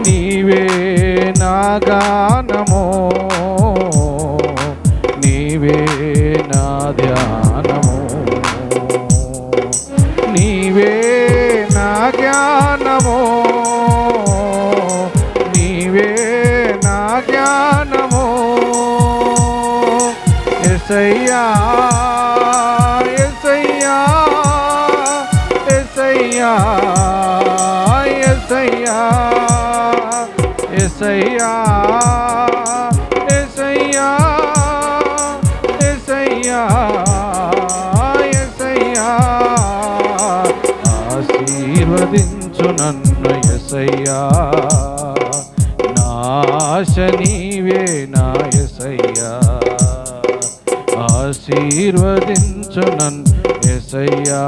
నీవే నా గానము, నీవే నా ధ్యానము, నీవే నా జ్ఞానము, నీవే నా జ్ఞానము. యేసయ్యా యేసయ్యా యేసయ్యా యేసయ్యా యేసయ్యా యేసయ్యా యేసయ్యా యేసయ్యా. ఆశీర్వదించు నన్ను యేసయ్యా, నా ఆశ నీవే నా యేసయ్యా. ఆశీర్వదించు నన్ను యేసయ్యా.